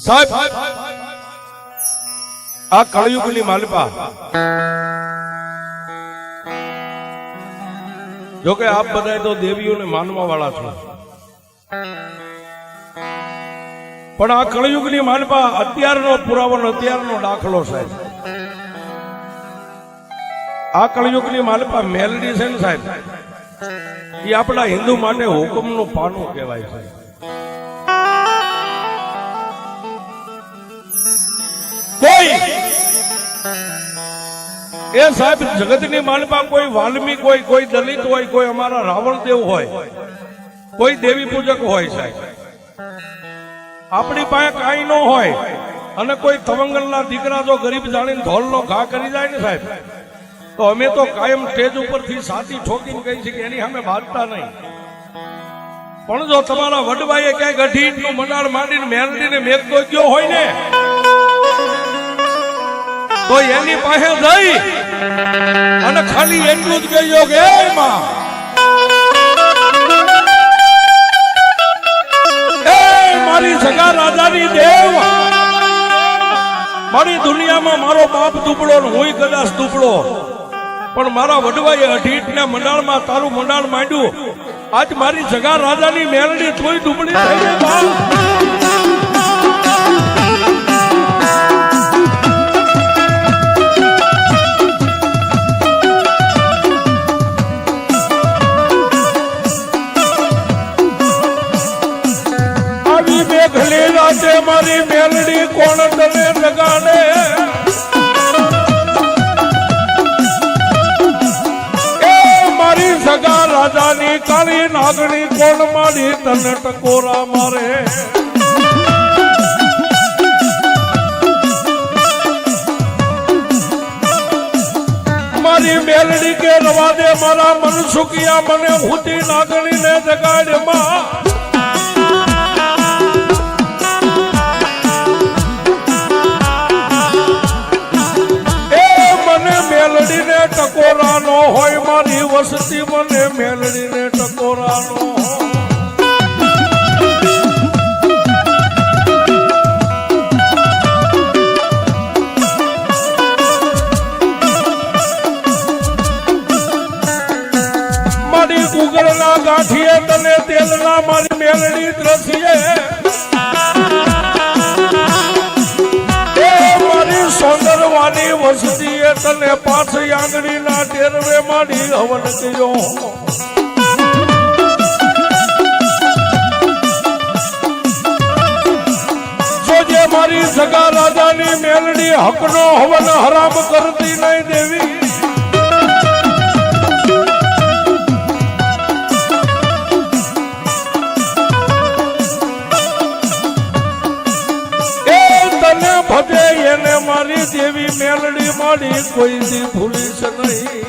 સાહેબ આ કળયુગની માલિપા જોકે આપ બધા તો દેવીઓને માનવા વાળા છો, પણ આ કળયુગની માલિપા અત્યારનો પુરાવો અત્યારનો દાખલો સાહેબ. આ કળયુગની માલિપા મેલડી છે ને સાહેબ, એ આપણા હિન્દુ માટે હુકમનું પાનું કહેવાય છે. કોઈ એ સાહેબ જગતની માલિપા કોઈ વાલ્મીક હોય, કોઈ દલિત હોય, કોઈ અમારા રાવણ દેવ હોય, કોઈ દેવી પૂજક હોય સાહેબ, આપણી પાસે કાંઈ ન હોય અને કોઈ તવંગલના દીકરા જો ગરીબ જાણીને ધોલનો ઘા કરી જાય ને સાહેબ, તો અમે તો કાયમ સ્ટેજ ઉપરથી સાથી ઠોકીને કહી છે કે એની સામે બાંધતા નહીં. પણ જો તમારા વડવાઈએ ક્યાંક અઢીનું મનાળ માંડીને મેલડીને મેઘતો ગયો હોય ને, તો એની પાસે જઈ અને ખાલી એટલું જ કહ્યું કે એમાં મારી સગા રાજાની દેવ, મારી દુનિયામાં મારો બાપ દુબળો ને હું કદાચ દુબળો, પણ મારા વડવાએ અઢીટના મંડાળમાં તારું મંડાળ માંડ્યું. આજ મારી સગા રાજાની મેલડી થોડી દુબળી થઈ ગઈ. આવી મેઘલી રાતે મારી મેલડી કોણ તને જગાડે? સગા રાજાની કાળી નાગણી કોણ મારી તને ટકોરા મારે? મારી મેલડી કે રવા દે મારા મન સુખિયા, મને હુતી નાગણી ને જગાડ માં. મેલડીને ટકોરા નો હોય, મારી વસતી મને મેલડીને ટકોરા નો હોય. મારી ગુગળના ગાંઠીએ તને તેલના મારી મેલડી દ્રસીએ, સોંદરવાની વસતીએ તને પાછ આંગળીના ટેરવે માડી હવન કર્યો. જોજે મારી સગા રાજાની મેલડી હકનો હવન હરામ કરતી નહીં દેવી. ભજે એને મારી દેવી મેલડી માડી કોઈ દી ભૂલીશ નહીં.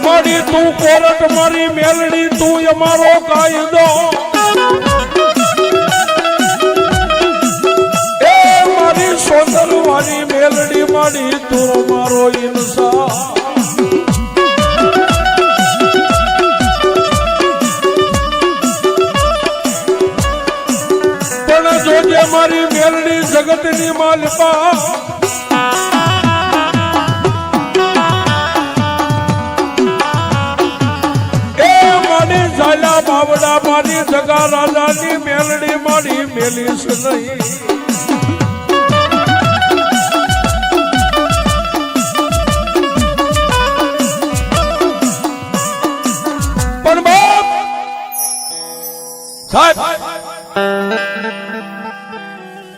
મારી તું કોરટ, મારી મેલડી તું અમારો કાયદો. સોંદરવાની મેલડી માડી તું મારો ઇન્સાફ. પણ જોજે મારી મેલડી જગતની માલિપા, એ મારી ઝાલા બાવડા મારી સગા રાજાની મેલડી માડી મેલીશ નહીં.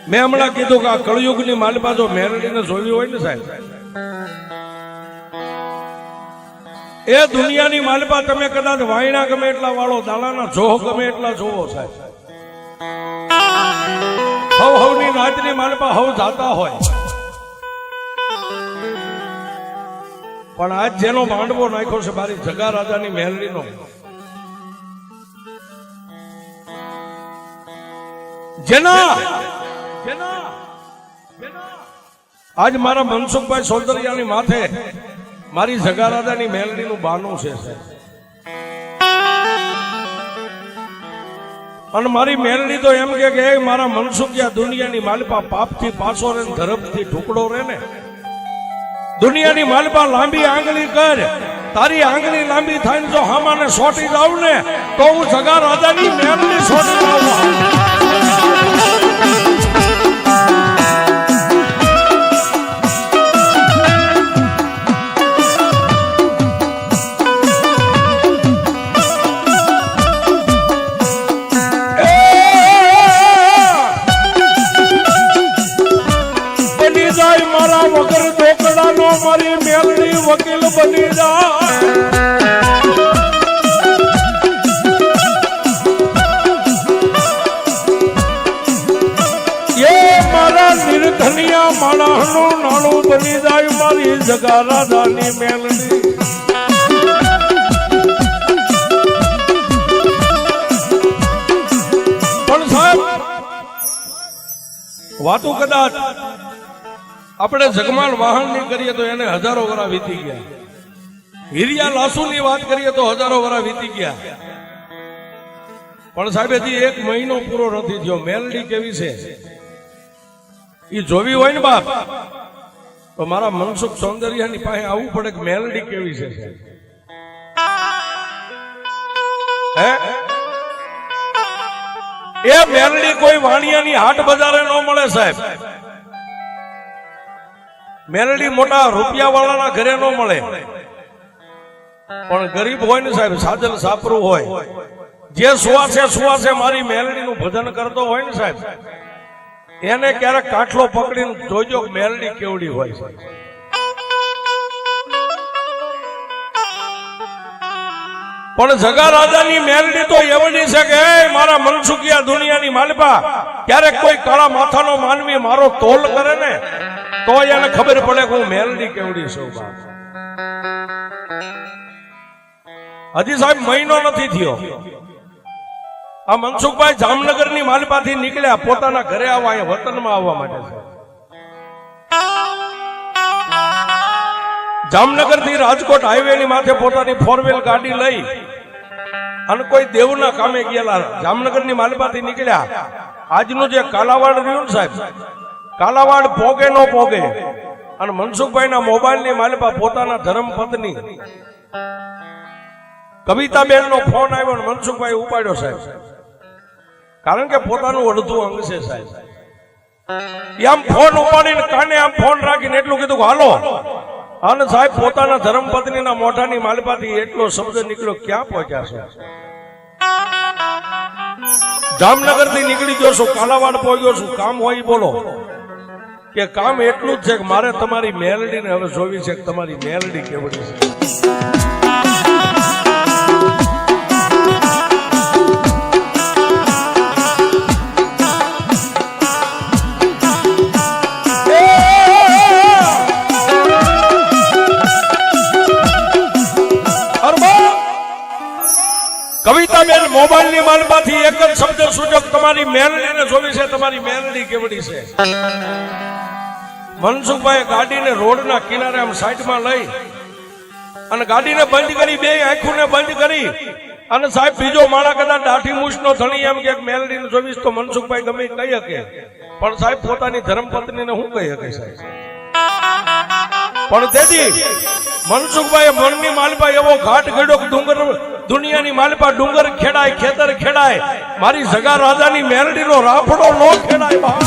મેં હમણાં કીધું કે આ કળયુગની માલિપા જો મેલડીને જોવી હોય ને સાહેબ, એ દુનિયાની માલિપા તમે કદાચ વાયણા ગમે એટલા વાળો, દાડાના જોહ ગમે એટલા જોવો સાહેબ, હવની રાતની માલિપા હવ જાતા હોય, પણ આજ જેનો માંડવો નાખ્યો છે મારી સગા રાજાની મેલડીનો, જેના આજ મારા મનસુખભાઈ સોદરિયાની માથે મારી જગારાદાની મેલડીનું બાનું છે અને મારી મેલડી તો એમ કે મારા મનસુખિયા દુનિયાની માલપા પાપથી પાછો રે ધર્મથી ઢુકડો રે ને દુનિયાની માલપા લાંબી આંગળી કર તારી આંગળી લાંબી થાય ને જો હામાને સોટી જાવ ને તો હું જગારાદાની મેલડી સોટી જાઉં વગર ઢોકળાનો મારી મેલડી વકીલ બની જાય મારા નિર્ધનિયા માણસનું નાણું બની જાય મારી જગારાદાની મેલડી પણ સાહેબ વાતું કદાચ આપણે જગમાલ વાહન ની કરીએ તો એને હજારો વર્ષ વીતી ગયા હિરિયા લાસુ ની વાત કરીએ તો હજારો વર્ષ વીતી ગયા પણ સાહેબ હજી 1 મહિનો પૂરો નથી થયો મેલડી કેવી છે એ જોવી હોય ને બાપ તો મારા મનસુખ સૌંદર્યની પાસે આવવું પડે કે મેલડી કેવી છે હે એ મેલડી કોઈ વાણિયાની હાટ બજારે ન મળે સાહેબ મેલડી મોટા રૂપિયા વાળાના ઘરે ન મળે પણ ગરીબ હોય ને સાહેબ સાજલ સાપરું હોય જે સુવાસે મારી મેલડીનું ભજન કરતો હોય ને સાહેબ એને ક્યારેક કાઠલો પકડીને જોજો મેલડી કેવડી હોય છે પણ જગારાદાની મેલડી તો એવડી છે કે મારા મનસુખિયા દુનિયાની માલપા ક્યારેક કોઈ કાળા માથાનો માનવી મારો તોલ કરે ને તો એને ખબર પડે કે હું મેલડી કેવડી છું હજી સાહેબ મહિનો નથી થયો આ મનસુખભાઈ જામનગરની માલપાથી નીકળ્યા પોતાના ઘરે આવવા અહીંયા વતનમાં આવવા માટે છે જામનગર થી રાજકોટ હાઈવે ની માથે પોતાની 4 વ્હીલ ગાડી લઈ અને કોઈ દેવના કામે ગયેલા જામનગર ની માલપાથી નીકળ્યા આજનું જે કાલાવાડ રહ્યું ને સાહેબ કાલાવાડ પોગે નો પોગે અને મનસુખભાઈ ના મોબાઈલ ની માલપા પોતાના ધર્મપત્ની કવિતાબેન નો ફોન આવ્યો ને મનસુખભાઈ ઉપાડ્યો સાહેબ કારણ કે પોતાનું અડધું અંગ છે સાહેબ આમ ફોન ઉપાડીને કાને આમ ફોન રાખીને એટલું કીધું હાલો અને સાહેબ પોતાના ધર્મપત્નીના મોઢાની માલપાથી એટલો શબ્દ નીકળ્યો ક્યાં પહોંચ્યા છો જામનગર થી નીકળી ગયો છું કાલાવાડ પહોંચ્યો છું કામ હોય બોલો કે કામ એટલું જ છે કે મારે તમારી મેલડીને હવે જોવી છે કે તમારી મેલડી કેવડી છે કવિતાબેન મોબાઈલ ની માલમાંથી એક જ શબ્દ સૂચક તમારી મેલડીને જોવી છે તમારી મેલડી કેવડી છે મનસુખભાઈ ગાડીને રોડના કિનારે આમ સાઈડમાં લઈ અને ગાડીને બંધ કરી બે આંખોને બંધ કરી અને સાહેબ બીજો માણા કદાચ દાઢી મૂછનો ધણી એમ કે મેલડીને જોવીશ તો મનસુખભાઈ ગમે કહી શકે પણ સાહેબ પોતાની ધર્મપત્નીને હું કહી શકે સાહેબ પણ તેથી મનસુખભાઈ મનની માલપા એવો ઘાટ ઘડ્યો કે ડુંગર દુનિયાની માલપા ડુંગર ખેડાય ખેતર ખેડાય મારી જગારાદાની મેલડીનો રાફડો નો ખેડાય બા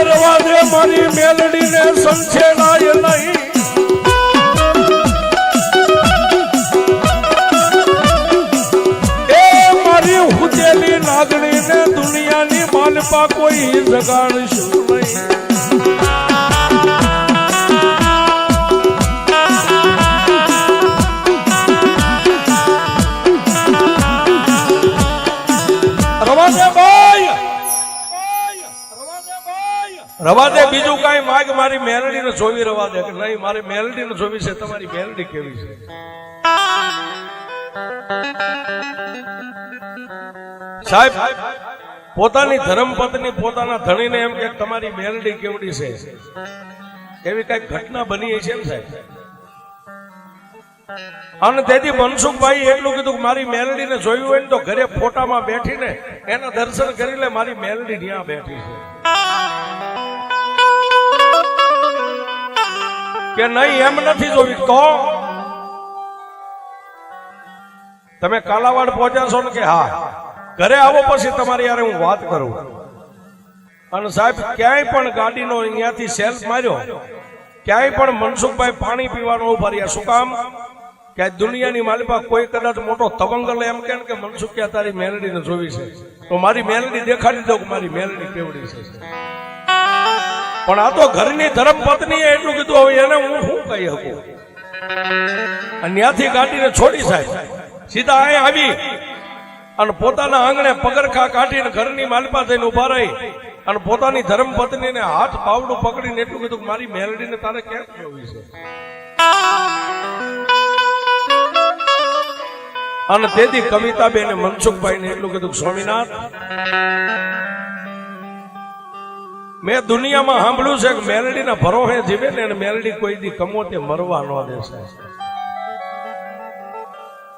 રવા દે મારી મેલડીને સંછેડાય નહીં નાગણી ને દુનિયાની માલપા કોઈ જગાડશું નહીં રવાજે ભાઈ રવા દે, બીજું કાંઈ માગ, મારી મેલડીને જોવી રવા દે. કે નહીં, મારે મેલડીને જોવી છે. તમારી મેલડી કેવી છે? સાહેબ, પોતાની ધર્મપત્ની પોતાના ધણીને એમ કે તમારી મેલડી કેવડી છે, એવી કઈક ઘટના બની છે ને સાહેબ. અને તેથી મનસુખભાઈ એટલું કીધું કે મારી મેલડીને જોયું હોય ને તો ઘરે ફોટામાં બેઠીને એના દર્શન કરી લે. મારી મેલડી ત્યાં બેઠી છે કે નહીં, એમ નથી જોવી. તો તમે કાલાવાડ પહોંચ્યા છો ને? કે હા. ઘરે આવો પછી તમારી યારે હું વાત કરું. અને સાહેબ, ક્યાંય પણ ગાડીનો અહીંયાથી સેલ્ફ માર્યો, ક્યાંય પણ મનસુખભાઈ પાણી પીવાનો ઉભા રહ્યા. શું કામ? કે દુનિયાની માલિપા કોઈ કદાચ મોટો તવંગલ એમ કે મનસુખ કે તારી મેલડીને જોવી છે તો મારી મેલડી દેખાડી દઉં કે મારી મેલડી કેવડી છે. પણ આ તો ઘરની ધર્મપત્નીએ એટલું કીધું, હવે એને હું શું કહી શકું? અને ત્યાંથી ગાડીને છોડી સાહેબ સીધા અહીંયા આવી અને પોતાના આંગણે પગરખા કાઢીને ઘરની માલિપા થઈને ઉભા રહી અને પોતાની ધર્મપત્નીને હાથ પાવડું પકડીને એટલું કીધું કે મારી મેલડીને તારે કેમ જોવી છે? અને તેથી કવિતાબેન મનસુખભાઈને એટલું કીધું, સ્વામિનાથ, મેં દુનિયામાં સાંભળ્યું છે કે મેલડીના ભરોહે જીવે ને અને મેલડી કોઈ દી કમોતે મરવા ન દેશે.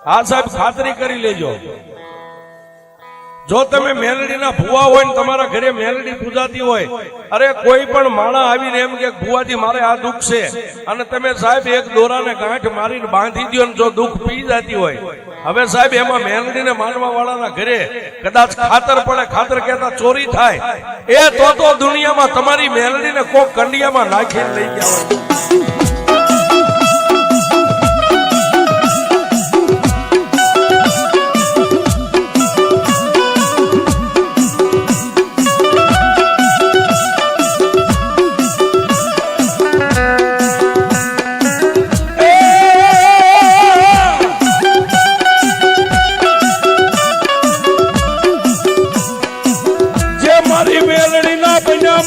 હા સાહેબ, ખાતરી કરી લેજો. જો તમે મેલડીના ભુવા હોય ને તમારા ઘરે મેલડી પૂજાતી હોય, અરે કોઈ પણ માણા આવીને એમ કે ભુવાજી મારે આ દુઃખ છે, અને તમે સાહેબ એક દોરાને ગાંઠ મારીને બાંધી દો ને જો દુઃખ પી જતી હોય, હવે સાહેબ એમાં મેલડીને માનવા વાળાના ઘરે કદાચ ખાતર પડે, ખાતર કહેતા ચોરી થાય, એ તો દુનિયામાં તમારી મેલડીને કોક કંડિયામાં નાખીને લઈ ગયા હોય.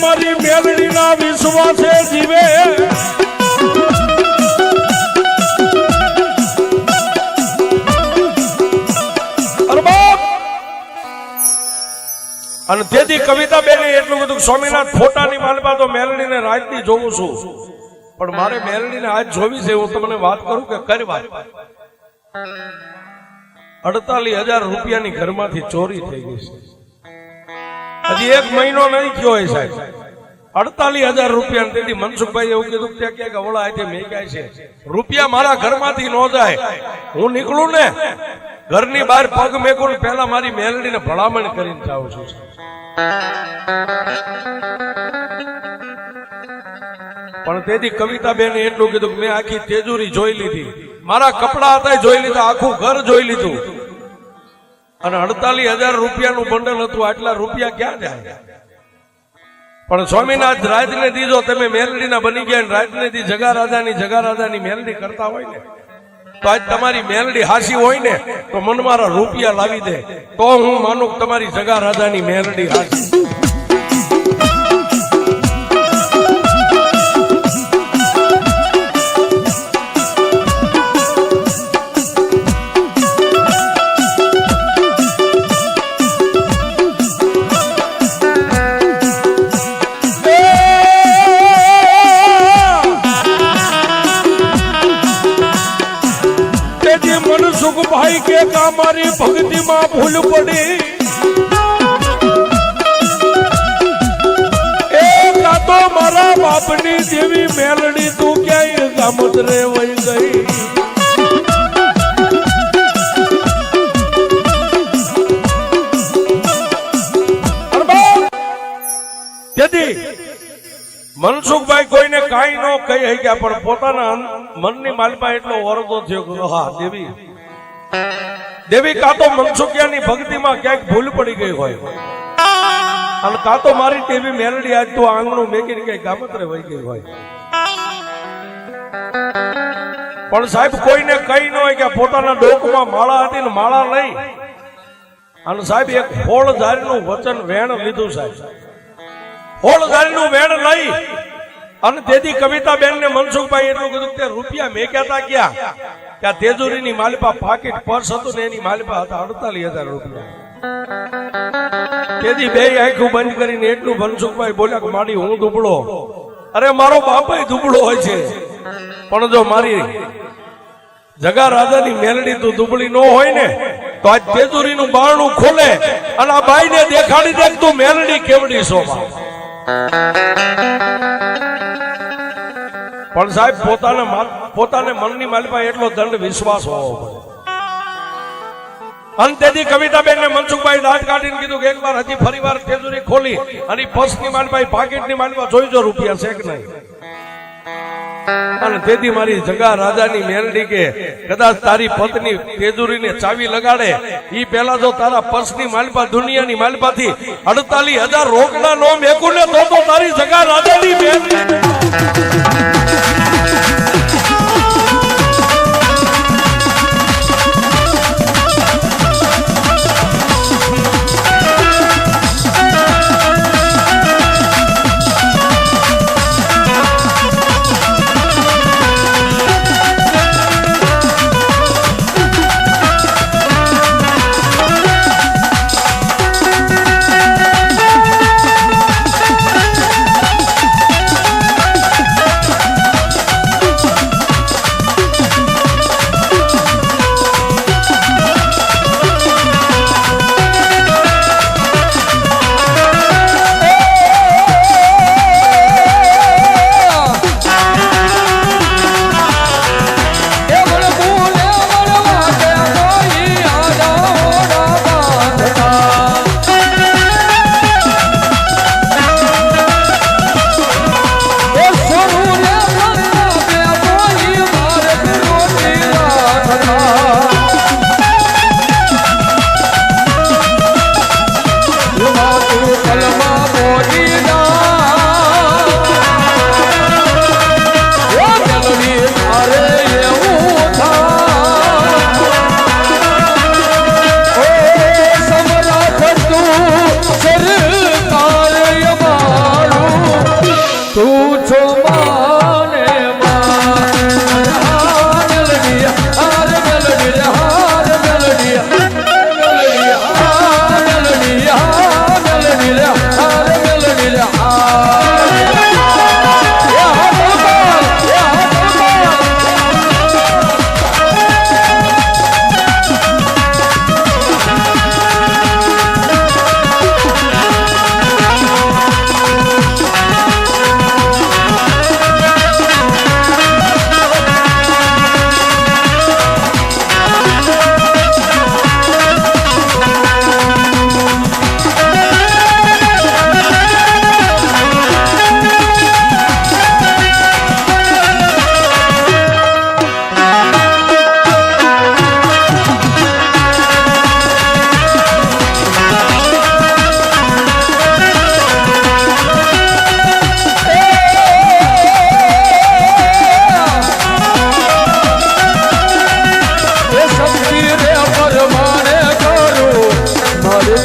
મારી મેલડીના વિશ્વાસે જીવે, અને તેથી કવિતાબેને એટલું બધું, સ્વામિનાથ, ફોટાની માલપા તો મેલડીને રાતની જોઉં છું, પણ મારે મેલડીને આજ જોવી છે. હું તમને વાત કરું કે કરી વાત, 48,000 રૂપિયાની ઘરમાંથી ચોરી થઈ ગઈ છે. હજી 1 મહિનો નહીં થયો હોય સાહેબ, 48,000 રૂપિયા. તેથી મનસુખભાઈ એવું કીધું કે ક્યાંક અવળા હાથે મેકાય છે, રૂપિયા મારા ઘરમાંથી ન જાય. હું નીકળું ને ઘરની બહાર પગ મેકું પહેલા મારી મેલડીને ભલામણ કરીને જાઉં છું. પણ તેથી કવિતાબેને એટલું કીધું કે મેં આખી તેજુરી જોઈ લીધી, મારા કપડા હતા જોઈ લીધા, આખું ઘર જોઈ લીધું, અને 48,000 રૂપિયાનું બંડલ હતું. આટલા રૂપિયા ક્યાં જાય? પણ સ્વામિનાથ, રાતને દી જો તમે મેલડીના બની ગયા ને રાતને દી જગા રાજાની મેલડી કરતા હોય ને, તો આજ તમારી મેલડી હાસી હોય ને તો મન મારા રૂપિયા લાવી દે તો હું માનું તમારી જગા રાજાની મેલડી હાસી. મનસુખભાઈ કે મારી ભક્તિમાં ભૂલ પડી, એ તો મારા બાપની દેવી મેલડી તું ક્યાંય ગામતરે વહી ગઈ. તેથી મનસુખભાઈ કોઈને કાંઈ ન કહી શક્યા, પણ પોતાના મનની માલપા એટલો વરદો થયો કે હા દેવી કાં તો મનસુખિયાની ભક્તિમાં ક્યાંક ભૂલ પડી ગઈ હોય, અને કાં તો મારી દેવી મેલડી આજ તો આંગણું મેકીને કઈ ગામતરે વહી ગઈ હોય. પણ સાહેબ કોઈને કઈ ન હોય કે પોતાના ડોકમાં માળા હતી ને માળા લઈ અને સાહેબ એક ફોળ ધારીનું વચન વેણ લીધું સાહેબ. હોળધારીનું વેણ લઈ અને તેથી કવિતાબેન ને મનસુખભાઈ એટલું કીધું કે રૂપિયા મેં કહેતા ક્યાં કે આ તેજુરીની માલિપા પાકીટ પર્સ હતું ને એની માલિપા હતા 48,000 રૂપિયા. તેથી બે આંખું બંધ કરીને એટલું મનસુખભાઈ બોલ્યા કે મારી હું દુબળો, અરે મારો બાપાય દુબળો હોય છે, પણ જો મારી જગા રાજાની મેલડી તું દુબળી ન હોય ને તો આજ તેજુરીનું બારણું ખોલે અને આ બાઈને દેખાડી દે તું મેલડી કેવડી શોભા. પણ સાહેબ પોતાને મનની માલિપા એટલો દંડ વિશ્વાસ હોવો પડે. અંતેથી કવિતાબેન ને મનસુખભાઈ દાંત કાઢીને કીધું કે એકવાર હજી ફરીવાર તેજુરી ખોલી અને પર્સની માલિપા પાકીટની માલિપા જોઈજો રૂપિયા છે કે નહીં. અને તેથી મારી જગા રાજાની મેલડી કે કદાચ તારી પત્ની તેજુરીને ચાવી લગાડે ઈ પહેલા જો તારા પર્સની માલિપા દુનિયાની માલિપાથી 48,000 રોકડા નો મેકું ને તો તારી જગા રાજાની મેલડી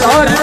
તારે